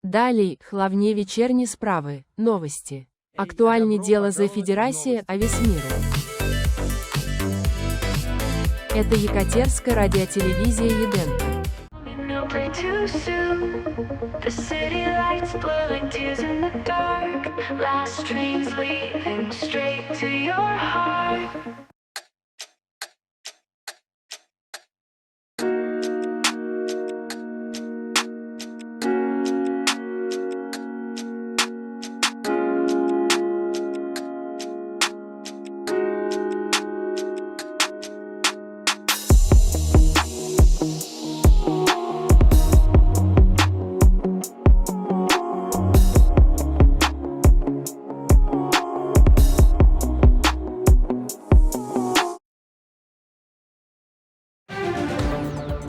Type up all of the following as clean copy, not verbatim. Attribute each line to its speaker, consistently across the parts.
Speaker 1: Далее, главне вечерней справы, новости. Актуальне дело за Федерации, а весь мир. Это Екатерская радиотелевизия ЕДЕНКО.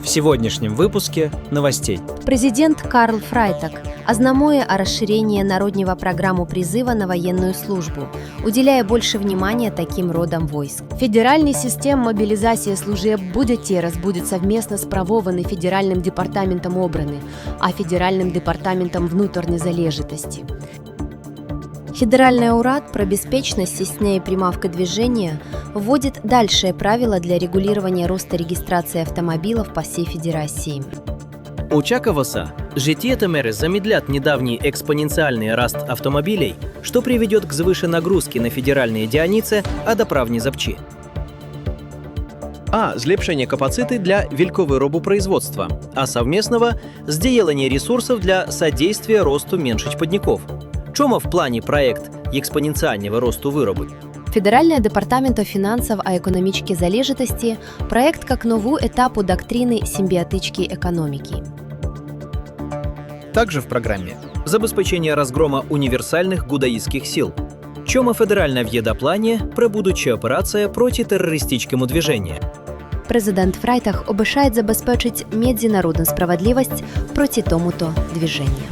Speaker 2: В сегодняшнем выпуске новостей.
Speaker 3: Президент Карл Фрайтак ознамуе о расширении народнего программу призыва на военную службу, уделяя больше внимания таким родам войск. Федеральный систем мобилизации служеб будет совместно справованный Федеральным департаментом обраны, а Федеральным департаментом внутренней залежитости. Федеральный уряд про беспечность стесняя примавка движения вводит дальшие правила для регулирования роста регистрации автомобилей по всей Федерации.
Speaker 4: Очакувалося, что эти меры замедлят недавний экспоненциальный рост автомобилей, что приведет к свыше нагрузки на федеральные діаниці, а доправні запчі. Злепшення капацити для вільковиробу производства, а совместного здіялення ресурсов для содействия росту менших подников. Чому в плане проект экспоненциального росту вироби?
Speaker 3: Федеральное департамент финансов о экономической залежитости проект как новую этапу доктрины симбиотичной экономики.
Speaker 4: Также в программе забезпечение разгрома универсальных гудаистских сил. Чому федеральна в'єдоплані про будуча операція проти террористичному движению?
Speaker 3: Президент Фрайтак обещает забезпечить международную справедливость проти тому-то движения.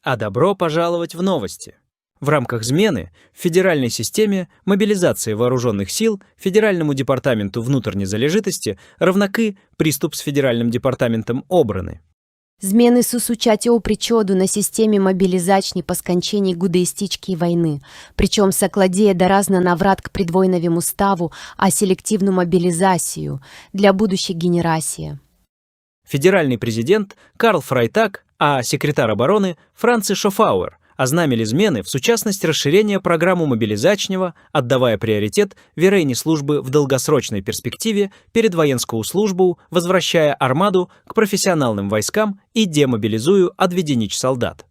Speaker 2: А добро пожаловать в новости! В рамках змены в федеральной системе мобилизации вооруженных сил Федеральному департаменту внутренней залежитости равнаки приступ с Федеральным департаментом обраны.
Speaker 3: Змены сусучать у причоду на системе мобилизачни по скончении гудаистички войны, причем сокладея доразно наврат к предвойновому уставу о селективную мобилизацию для будущей генерации.
Speaker 2: Федеральный президент Карл Фрайтак, а секретарь обороны Франци Шофауэр ознамили змены в сучасность расширения программу мобилизачного, отдавая приоритет верейни службы в долгосрочной перспективе перед военскую службу, возвращая армаду к профессиональным войскам и демобилизую отведенич солдат.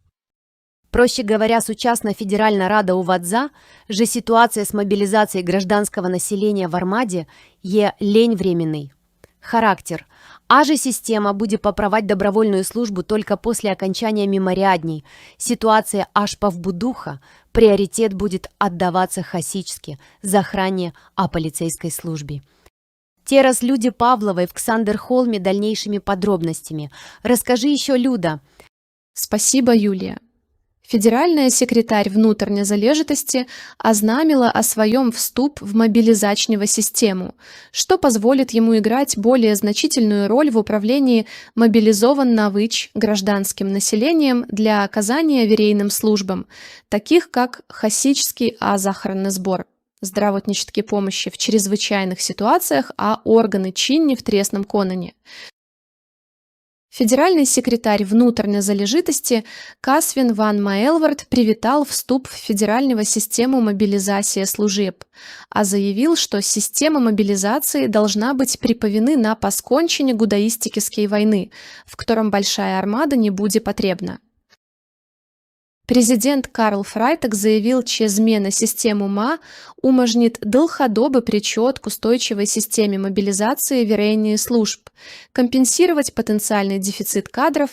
Speaker 3: Проще говоря, сучасна Федеральная Рада УВАДЗа, же ситуация с мобилизацией гражданского населения в армаде е лень временный. Характер. Же система будет поправать добровольную службу только после окончания мемориадней. Ситуация аж повбудуха, приоритет будет отдаваться хасически, захране о полицейской службе. Тераз Люде Павловой в Ксандер-Холме дальнейшими подробностями. Расскажи еще, Люда.
Speaker 5: Спасибо, Юлия. Федеральная секретарь внутренней залежитости ознамила о своем вступ в мобилизачную систему, что позволит ему играть более значительную роль в управлении мобилизованным гражданским населением для оказания верейным службам, таких как хасический захоронный сбор, здравотнические помощи в чрезвычайных ситуациях, органы чинни в тресном конане. Федеральный секретарь внутренней залежитости Касвин ван Маэлвард привитал вступ в федеральную систему мобилизации служеб, заявил, что система мобилизации должна быть приповена на поскончении гудаистической войны, в котором большая армада не будет потребна. Президент Карл Фрайтак заявил, что змена систему МА уможнит долгодобы причет к устойчивой системе мобилизации верейных служб, компенсировать потенциальный дефицит кадров,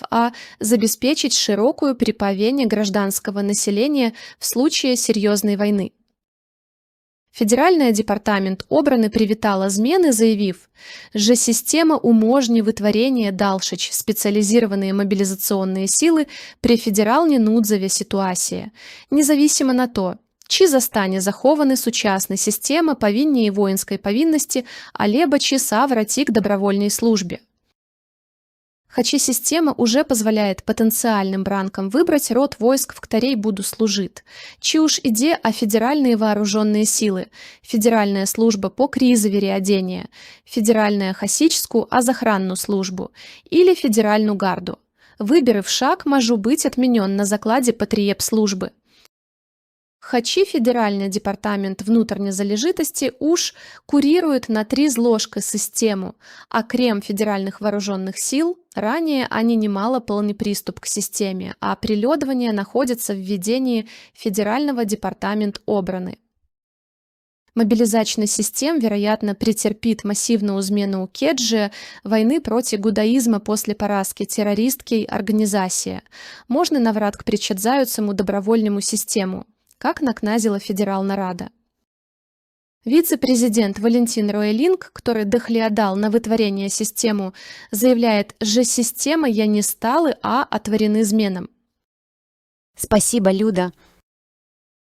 Speaker 5: забеспечить широкую приповение гражданского населения в случае серьезной войны. Федеральный департамент обраны привітала змены, заявив, что система уможни вытворения дальшич специализированные мобилизационные силы при федеральне нудзаве ситуація, независимо на то, чи застане захованы сучасной система повинней воинской повинности, алеба чи саврати к добровольной службе. Хотя система уже позволяет потенциальным бранкам выбрать род войск, в которой буду служить. Чи уж иде о федеральные вооруженные силы, федеральная служба по кризове реодения, федеральная хасичскую азахранную службу или федеральную гарду. Выберы в шаг можу быть отменен на закладе потреб службы. Хачи федеральный департамент внутренней залежитости уж курирует на 3 зложка систему, а крем федеральных вооруженных сил ранее они немало полный приступ к системе, а прилёдывание находится в ведении федерального департамента обраны. Мобилизачный систем, вероятно, претерпит массивную измену у Кеджи войны против гудаизма после поразки террористской организации. Можно наврат к причадзаются добровольному систему, как накназила федеральная рада. Вице-президент Валентин Роэлинг, который дохлеодал на вытворение систему, заявляет, что система я не сталы, а отворены изменам.
Speaker 3: Спасибо, Люда.